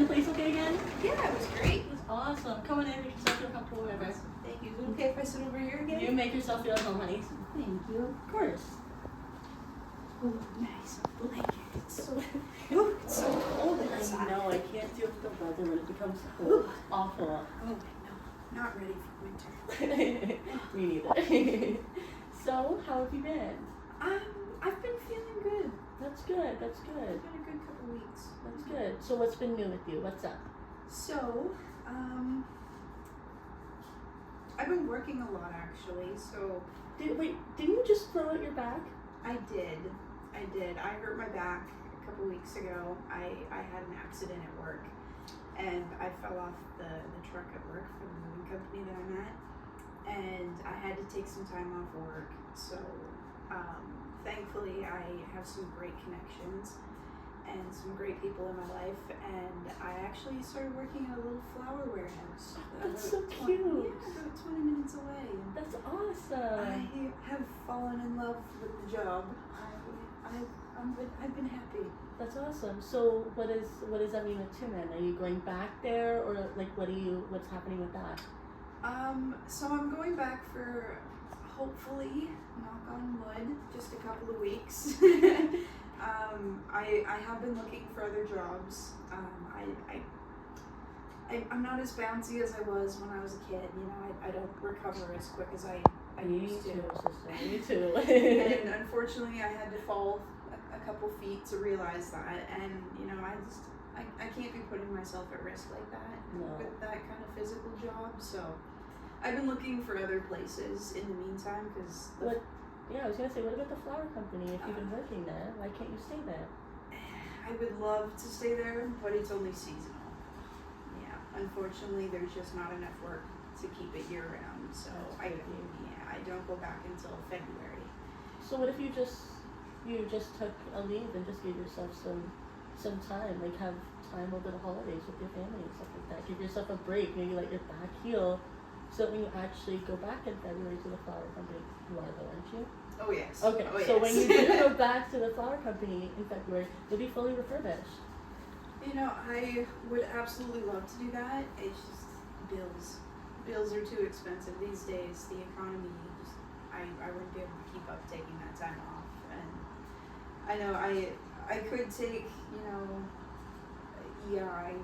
And the place okay again? Yeah, it was great. It was awesome. Come on in, make yourself feel comfortable, whatever. Thank you. Is it okay if I sit over here again? You make yourself feel at home, honey. Thank you. Of course. Oh, nice blanket. It's so, oh, it's so cold outside. I know, I can't deal with the weather when it becomes cold. It's awful. Oh, no. Not ready for winter. Me neither. So, how have you been? I've been feeling good. That's good, that's good. It's been a good couple weeks. That's good. So what's been new with you? What's up? So, I've been working a lot actually, so. Didn't you just throw out your back? I did. I hurt my back a couple weeks ago. I had an accident at work, and I fell off the truck at work for the moving company that I'm at, and I had to take some time off work. So, thankfully, I have some great connections and some great people in my life, and I actually started working at a little flower warehouse. That's so Yeah, cute. about 20 minutes away. And That's awesome. I have fallen in love with the job. I've been happy. That's awesome. So what does that mean with Tumen? Are you going back there, or like what's happening with that? So I'm going back for hopefully, knock on wood, just a couple of weeks. I have been looking for other jobs. I'm not as bouncy as I was when I was a kid. You know, I don't recover as quick as I used to. Me too. And unfortunately, I had to fall a couple feet to realize that. And you know, I can't be putting myself at risk like that with that kind of physical job. So I've been looking for other places in the meantime because. Yeah, I was gonna say, what about the flower company? If you've been working there, why can't you stay there? I would love to stay there, but it's only seasonal. Yeah, unfortunately, there's just not enough work to keep it year round. So I don't go back until February. So what if you just took a leave and just gave yourself some time, like have time over the holidays with your family and stuff like that. Give yourself a break, maybe let your back heal, so that when you actually go back in February to the flower company, you are though, aren't you? Oh yes. Okay, oh, so yes. when you do go back to the flower company in February, you'll be fully refurbished. You know, I would absolutely love to do that. It's just bills. Bills are too expensive these days. The economy, I wouldn't be able to keep up taking that time off. And I know I could take, you know, EI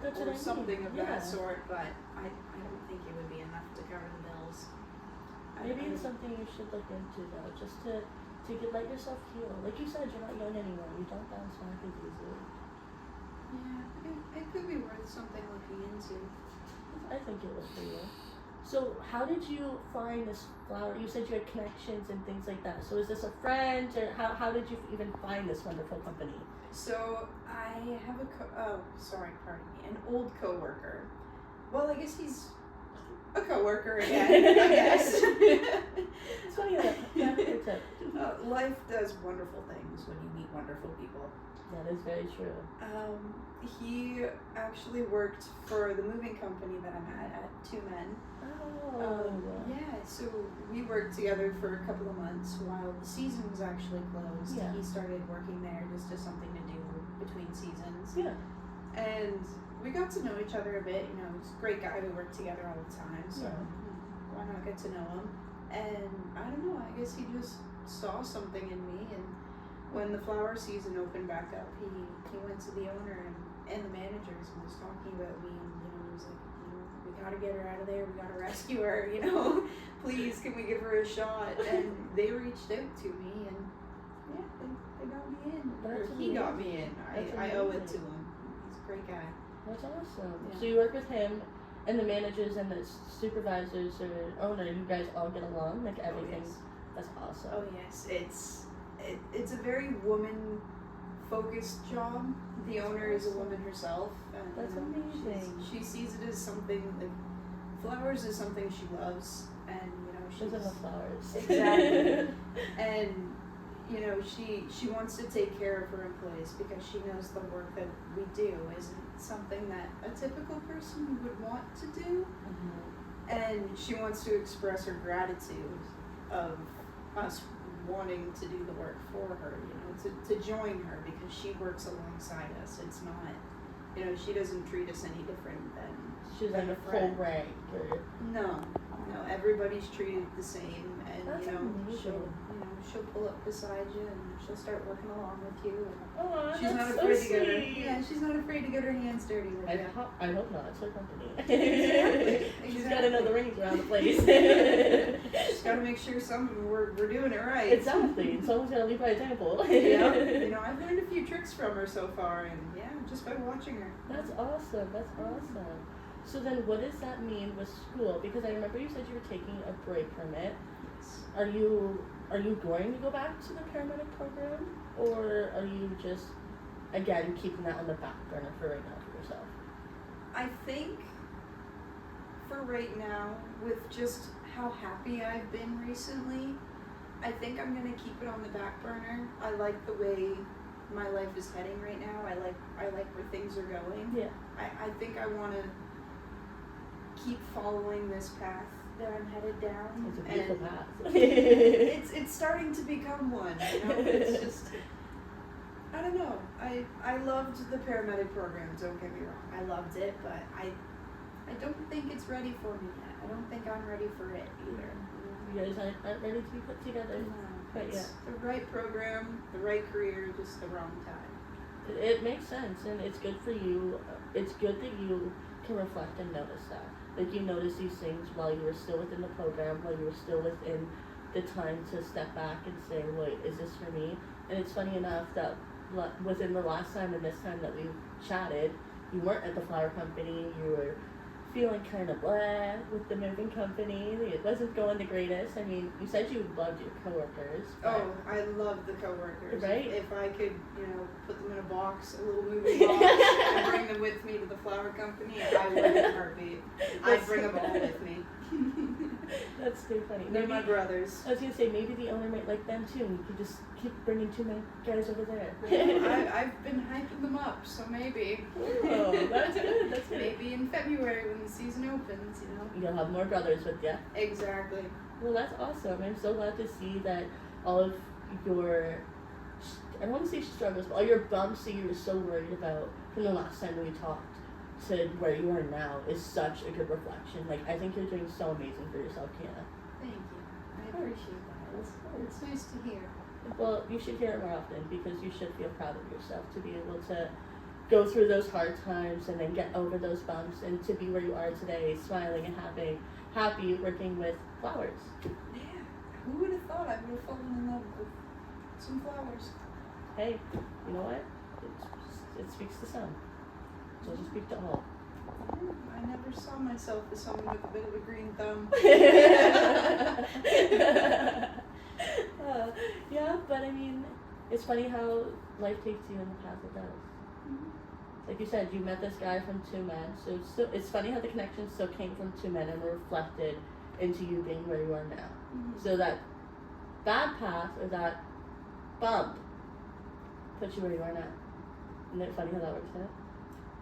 or something of that sort, but I don't think it would be enough to cover the bills. Maybe it's something you should look into though, just to let yourself heal. Like you said, you're not young anymore. You don't bounce back as easily. Yeah, it could be worth something looking into. I think it was for you. So how did you find this flower? You said you had connections and things like that. So is this a friend, or how did you even find this wonderful company? So I have an old coworker. Well, I guess he's a coworker again, I guess. It's funny that life does wonderful things when you meet wonderful people. That is very true. He actually worked for the moving company that I'm at Tumen. Oh. Yeah, so we worked together for a couple of months while the season was actually closed. Yeah. He started working there just as something to do between seasons. Yeah. And we got to know each other a bit. You know, he's a great guy. We work together all the time, so why not get to know him? And I don't know, I guess he just saw something in me, and when the flower season opened back up, he went to the owner and the managers and was talking about me, and you know, he was like, you know, we gotta get her out of there, we gotta rescue her, you know, please can we give her a shot? And they reached out to me, and yeah, they got me in. He got me in. I owe it to him. He's a great guy. That's awesome. Yeah. So you work with him, and the managers and the supervisors or owner, you guys all get along, like everything. Oh, yes. That's awesome. Oh yes, it's a very woman-focused job. The owner is a woman herself. And, That's amazing. She sees it as something, like, flowers is something she loves, and you know, She's in the flowers. Exactly. And you know, she wants to take care of her employees because she knows the work that we do isn't something that a typical person would want to do. Mm-hmm. And she wants to express her gratitude of us wanting to do the work for her, you know, to join her because she works alongside us. It's not you know, she doesn't treat us any different than She's like a full friend. rank. Or... No, everybody's treated the same, and That's you know, amazing. she'll pull up beside you and she'll start working along with you. Oh, She's not that's afraid so to get her. sweet. Yeah, she's not afraid to get her hands dirty with I you. hope not. It's her company. Exactly. She's got to know the rings around the place. She's got to make sure we're doing it right. Exactly. And someone's got to lead by example. Yeah, you know, I've learned a few tricks from her so far, and yeah, just by watching her. That's awesome. That's awesome. So then, what does that mean with school? Because I remember you said you were taking a break from it. Are you going to go back to the paramedic program, or are you just again keeping that on the back burner for right now for yourself? I think for right now, with just how happy I've been recently, I think I'm gonna keep it on the back burner. I like the way my life is heading right now. I like where things are going. Yeah. I think I want to keep following this path that I'm headed down. It's a beautiful path. It's starting to become one. You know, it's just, I don't know. I loved the paramedic program. Don't get me wrong. I loved it, but I don't think it's ready for me yet. I don't think I'm ready for it either. You guys aren't ready to be put together. No, But it's yeah. the right program, the right career, just the wrong time. It makes sense, and it's good for you. It's good that you can reflect and notice that. Like, you notice these things while you were still within the program, while you were still within the time to step back and say, wait, is this for me? And it's funny enough that within the last time and this time that we've chatted, you weren't at the flower company, you were feeling kind of blah with the moving company. It wasn't going the greatest. I mean, you said you loved your coworkers. Oh, I love the coworkers. Right? If I could, you know, put them in a box, a little moving box, and bring them with me to the flower company, I would in a heartbeat. I'd bring them all with me. That's so funny. They're my brothers. I was gonna say, maybe the owner might like them too, and you could just keep bringing too many guys over there. I've been hyping them up, so maybe. Oh, that's good. That's good. Maybe in February when the season opens, you know. You'll have more brothers with you. Exactly. Well, that's awesome. I'm so glad to see that all of your, I don't want to say struggles, but all your bumps that you were so worried about from the last time we talked to where you are now is such a good reflection. Like, I think you're doing so amazing for yourself, Kiana. Thank you. I appreciate that. It's nice to hear. Well, you should hear it more often because you should feel proud of yourself to be able to go through those hard times and then get over those bumps and to be where you are today, smiling and happy working with flowers. Yeah. Who would have thought I would have fallen in love with some flowers? Hey, you know what? It speaks to some. So just speak to all. I never saw myself as someone with a bit of a green thumb. Yeah, but I mean, it's funny how life takes you in the path it does. Mm-hmm. Like you said, you met this guy from Two Men, so it's funny how the connection still came from Two Men and were reflected into you being where you are now. Mm-hmm. So that bad path or that bump put you where you are now. Isn't it funny how that works out?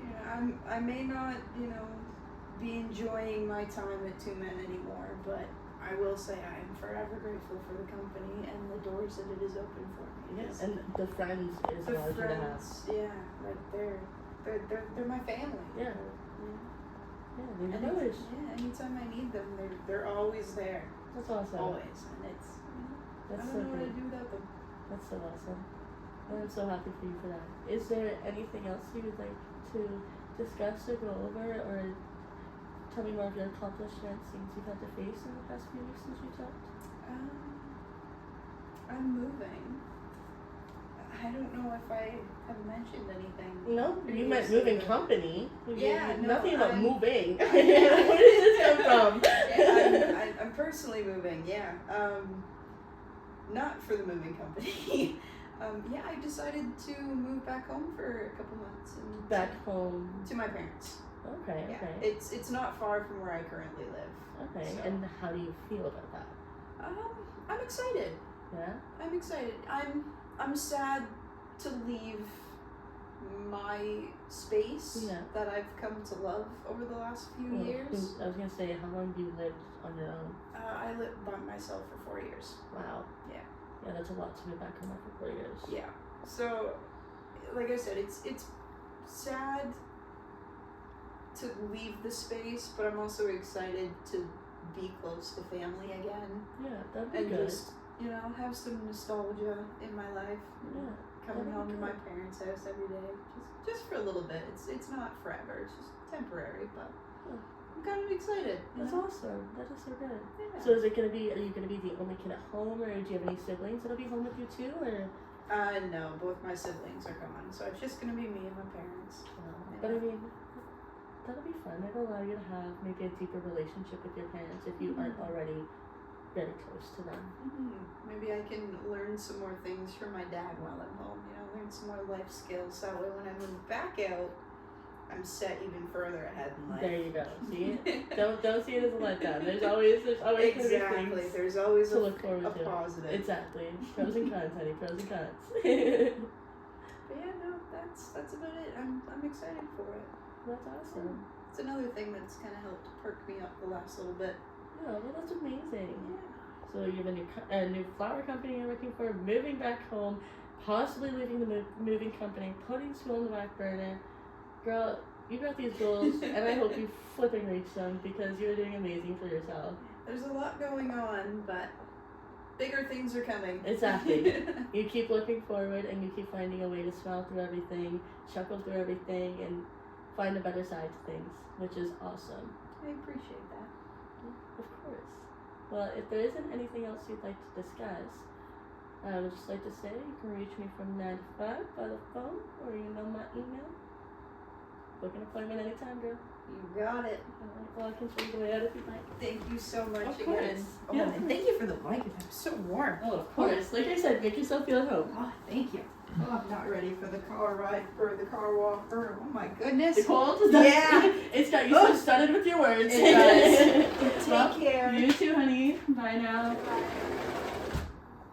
Yeah, I may not, you know, be enjoying my time at Two Men anymore, but I will say I am forever grateful for the company and the doors that it has opened for me. Yes, and the friends is The allowed you to have. friends, yeah, like they're my family. Yeah. Yeah, they're Any- brothers. yeah, anytime I need them, they're always there. That's awesome. Always, and it's I That's don't so know what good. to do without them. That's so awesome. And I'm so happy for you for that. Is there anything else you would like to discuss or go over, or tell me more of your accomplishments, things you've had to face in the past few weeks since we talked? I'm moving. I don't know if I have mentioned anything. No, you meant previously, moving but- company. Yeah, no, nothing about I'm- moving. Where did this come from? Yeah, I'm personally moving, yeah. Not for the moving company. Yeah, I decided to move back home for a couple months. And Back home. to my parents. Okay, Yeah, okay. it's not far from where I currently live. Okay, so- and how do you feel about that? I'm excited. Yeah? I'm excited. I'm sad to leave my space Yeah. that I've come to love over the last few Well, years. I was gonna say, how long have you lived on your own? I lived by myself for 4 years. Wow. Yeah. Yeah, that's a lot to move back home after 4 years. Yeah. So, like I said, it's sad to leave the space, but I'm also excited to be close to family again Yeah, that'd be and good. just, you know, have some nostalgia in my life. Yeah. Coming that'd home be to my good. parents' house every day, just for a little bit. It's not forever. It's just temporary, but Yeah. I'm kind of excited. You That's know? awesome. That is so good. Yeah. So is it gonna be? Are you gonna be the only kid at home, or do you have any siblings that'll be home with you too, or? No, both my siblings are gone, so it's just gonna be me and my parents. But I mean, that'll be fun. It'll allow you to have maybe a deeper relationship with your parents if you aren't already very close to them. Maybe I can learn some more things from my dad while I'm home. You know, learn some more life skills. That way, when I move back out, I'm set even further ahead in life. There you go. See, don't see it as a letdown. There's always gonna be Exactly. things There's always to a look forward to. positive. Exactly. Pros and cons, honey. Pros and cons. But yeah, no, that's about it. I'm excited for it. That's awesome. It's another thing that's kind of helped perk me up the last little bit. Yeah, well, that's amazing. Yeah. So you have a new flower company you're working for, moving back home, possibly leaving the moving company, putting school on the back burner. Girl, you got these goals, and I hope you flipping reach them because you're doing amazing for yourself. There's a lot going on, but bigger things are coming. Exactly. You keep looking forward, and you keep finding a way to smile through everything, chuckle through everything, and find a better side to things, which is awesome. I appreciate that. Of course. Well, if there isn't anything else you'd like to discuss, I would just like to say you can reach me from 9 to 5 by the phone, or you know my email. Book an appointment anytime, girl. You got it. Alright, well, I can show you the way out if you'd like. Thank you so much Of again. course. Oh, Yeah. and thank you for the blanket. I'm so warm. Oh, of course. Like I said, make yourself feel at home. Oh, thank you. Oh, I'm not ready for the car ride or the car walk. Or, oh my goodness. The cold? Yeah. It's got you so stunned with your words. It does. Well, Take care. You too, honey. Bye now. Bye.